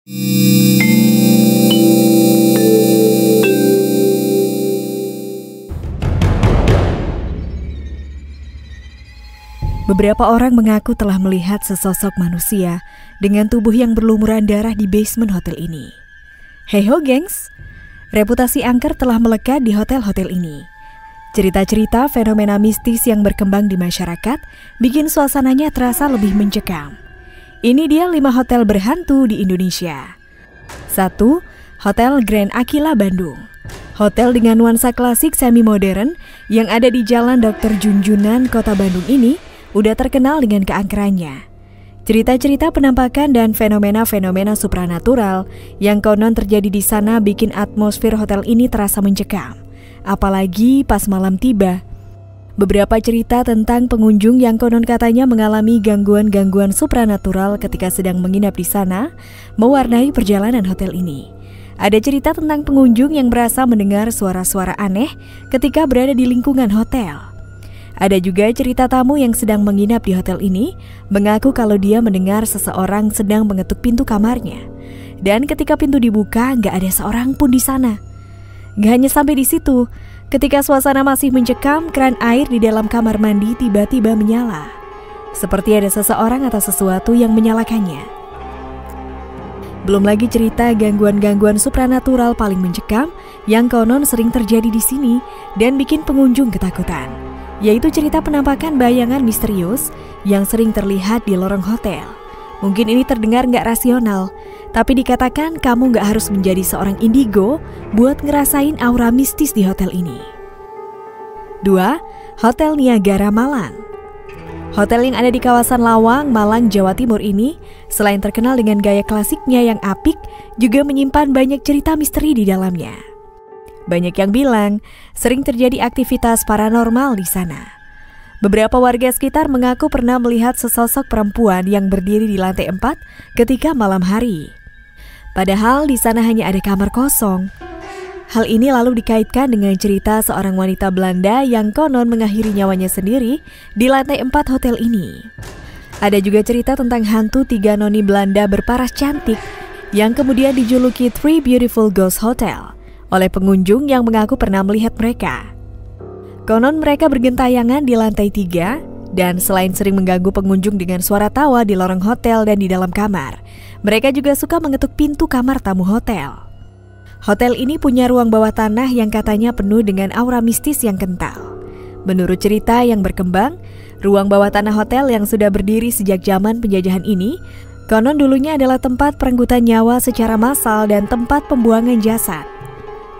Beberapa orang mengaku telah melihat sesosok manusia dengan tubuh yang berlumuran darah di basement hotel ini. Heho gengs, reputasi angker telah melekat di hotel-hotel ini. Cerita-cerita fenomena mistis yang berkembang di masyarakat bikin suasananya terasa lebih mencekam. Ini dia 5 hotel berhantu di Indonesia. 1. Hotel Grand Aquila Bandung. Hotel dengan nuansa klasik semi-modern yang ada di Jalan Dr. Junjunan, Kota Bandung ini udah terkenal dengan keangkerannya. Cerita-cerita penampakan dan fenomena-fenomena supranatural yang konon terjadi di sana bikin atmosfer hotel ini terasa mencekam. Apalagi pas malam tiba. Beberapa cerita tentang pengunjung yang konon katanya mengalami gangguan-gangguan supranatural ketika sedang menginap di sana mewarnai perjalanan hotel ini. Ada cerita tentang pengunjung yang berasa mendengar suara-suara aneh ketika berada di lingkungan hotel. Ada juga cerita tamu yang sedang menginap di hotel ini mengaku kalau dia mendengar seseorang sedang mengetuk pintu kamarnya. Dan ketika pintu dibuka, nggak ada seorang pun di sana. Nggak hanya sampai di situ, ketika suasana masih mencekam, keran air di dalam kamar mandi tiba-tiba menyala. Seperti ada seseorang atau sesuatu yang menyalakannya. Belum lagi cerita gangguan-gangguan supranatural paling mencekam yang konon sering terjadi di sini dan bikin pengunjung ketakutan, yaitu cerita penampakan bayangan misterius yang sering terlihat di lorong hotel. Mungkin ini terdengar nggak rasional, tapi dikatakan kamu nggak harus menjadi seorang indigo buat ngerasain aura mistis di hotel ini. 2. Hotel Niagara Malang. Hotel yang ada di kawasan Lawang, Malang, Jawa Timur ini, selain terkenal dengan gaya klasiknya yang apik, juga menyimpan banyak cerita misteri di dalamnya. Banyak yang bilang sering terjadi aktivitas paranormal di sana. Beberapa warga sekitar mengaku pernah melihat sesosok perempuan yang berdiri di lantai 4 ketika malam hari. Padahal di sana hanya ada kamar kosong. Hal ini lalu dikaitkan dengan cerita seorang wanita Belanda yang konon mengakhiri nyawanya sendiri di lantai 4 hotel ini. Ada juga cerita tentang hantu 3 noni Belanda berparas cantik yang kemudian dijuluki Three Beautiful Ghost Hotel oleh pengunjung yang mengaku pernah melihat mereka. Konon mereka bergentayangan di lantai 3 dan selain sering mengganggu pengunjung dengan suara tawa di lorong hotel dan di dalam kamar, mereka juga suka mengetuk pintu kamar tamu hotel. Hotel ini punya ruang bawah tanah yang katanya penuh dengan aura mistis yang kental. Menurut cerita yang berkembang, ruang bawah tanah hotel yang sudah berdiri sejak zaman penjajahan ini, konon dulunya adalah tempat perenggutan nyawa secara massal dan tempat pembuangan jasad.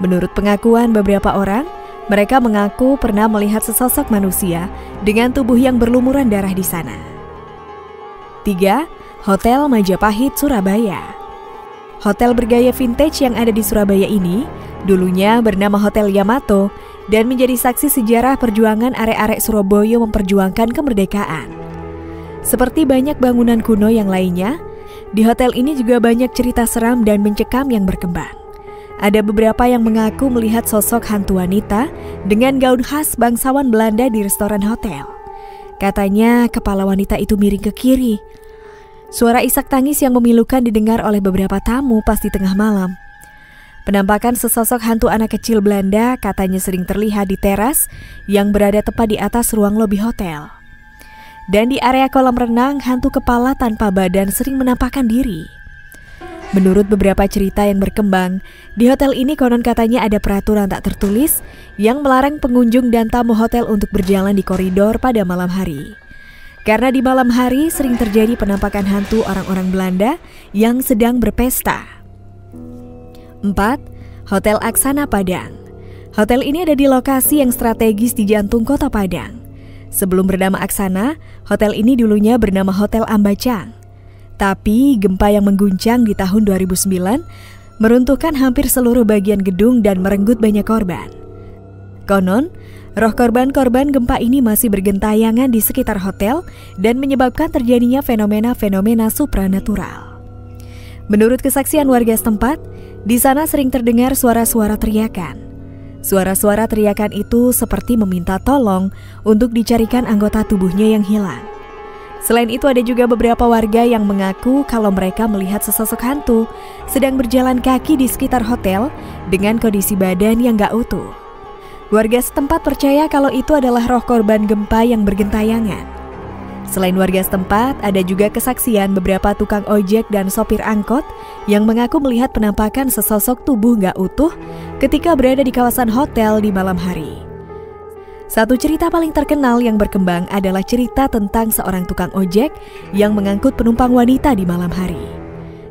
Menurut pengakuan beberapa orang, mereka mengaku pernah melihat sesosok manusia dengan tubuh yang berlumuran darah di sana. 3. Hotel Majapahit, Surabaya. Hotel bergaya vintage yang ada di Surabaya ini dulunya bernama Hotel Yamato dan menjadi saksi sejarah perjuangan arek-arek Surabaya memperjuangkan kemerdekaan. Seperti banyak bangunan kuno yang lainnya, di hotel ini juga banyak cerita seram dan mencekam yang berkembang. Ada beberapa yang mengaku melihat sosok hantu wanita dengan gaun khas bangsawan Belanda di restoran hotel. Katanya kepala wanita itu miring ke kiri. Suara isak tangis yang memilukan didengar oleh beberapa tamu pas di tengah malam. Penampakan sesosok hantu anak kecil Belanda katanya sering terlihat di teras yang berada tepat di atas ruang lobi hotel. Dan di area kolam renang, hantu kepala tanpa badan sering menampakkan diri. Menurut beberapa cerita yang berkembang, di hotel ini konon katanya ada peraturan tak tertulis yang melarang pengunjung dan tamu hotel untuk berjalan di koridor pada malam hari. Karena di malam hari sering terjadi penampakan hantu orang-orang Belanda yang sedang berpesta. 4. Hotel Aksana Padang. Hotel ini ada di lokasi yang strategis di jantung kota Padang. Sebelum bernama Aksana, hotel ini dulunya bernama Hotel Ambacang. Tapi gempa yang mengguncang di tahun 2009 meruntuhkan hampir seluruh bagian gedung dan merenggut banyak korban. Konon, roh korban-korban gempa ini masih bergentayangan di sekitar hotel dan menyebabkan terjadinya fenomena-fenomena supranatural. Menurut kesaksian warga setempat, di sana sering terdengar suara-suara teriakan. Suara-suara teriakan itu seperti meminta tolong untuk dicarikan anggota tubuhnya yang hilang. Selain itu ada juga beberapa warga yang mengaku kalau mereka melihat sesosok hantu sedang berjalan kaki di sekitar hotel dengan kondisi badan yang gak utuh. Warga setempat percaya kalau itu adalah roh korban gempa yang bergentayangan. Selain warga setempat, ada juga kesaksian beberapa tukang ojek dan sopir angkot yang mengaku melihat penampakan sesosok tubuh gak utuh ketika berada di kawasan hotel di malam hari. Satu cerita paling terkenal yang berkembang adalah cerita tentang seorang tukang ojek yang mengangkut penumpang wanita di malam hari.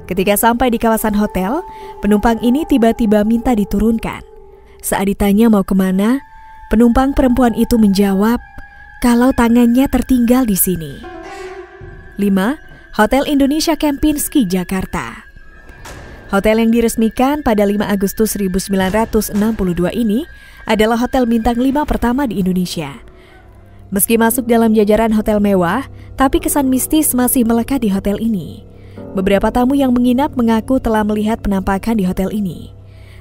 Ketika sampai di kawasan hotel, penumpang ini tiba-tiba minta diturunkan. Saat ditanya mau kemana, penumpang perempuan itu menjawab kalau tangannya tertinggal di sini. 5. Hotel Indonesia Kempinski, Jakarta. Hotel yang diresmikan pada 5 Agustus 1962 ini adalah hotel bintang 5 pertama di Indonesia. Meski masuk dalam jajaran hotel mewah, tapi kesan mistis masih melekat di hotel ini. Beberapa tamu yang menginap mengaku telah melihat penampakan di hotel ini.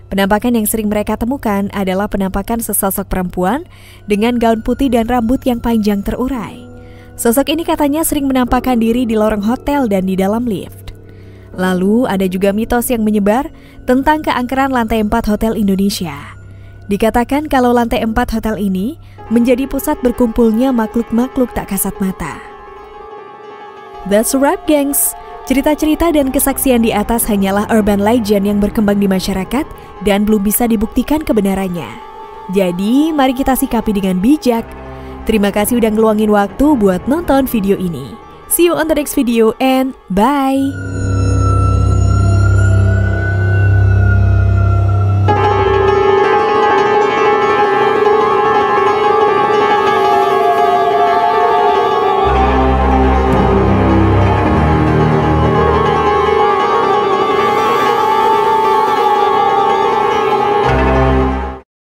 Penampakan yang sering mereka temukan adalah penampakan sesosok perempuan dengan gaun putih dan rambut yang panjang terurai. Sosok ini katanya sering menampakkan diri di lorong hotel dan di dalam lift. Lalu ada juga mitos yang menyebar tentang keangkeran lantai 4 Hotel Indonesia. Dikatakan kalau lantai 4 hotel ini menjadi pusat berkumpulnya makhluk-makhluk tak kasat mata. That's a wrap, gengs. Cerita-cerita dan kesaksian di atas hanyalah urban legend yang berkembang di masyarakat dan belum bisa dibuktikan kebenarannya. Jadi, mari kita sikapi dengan bijak. Terima kasih udah ngeluangin waktu buat nonton video ini. See you on the next video and bye!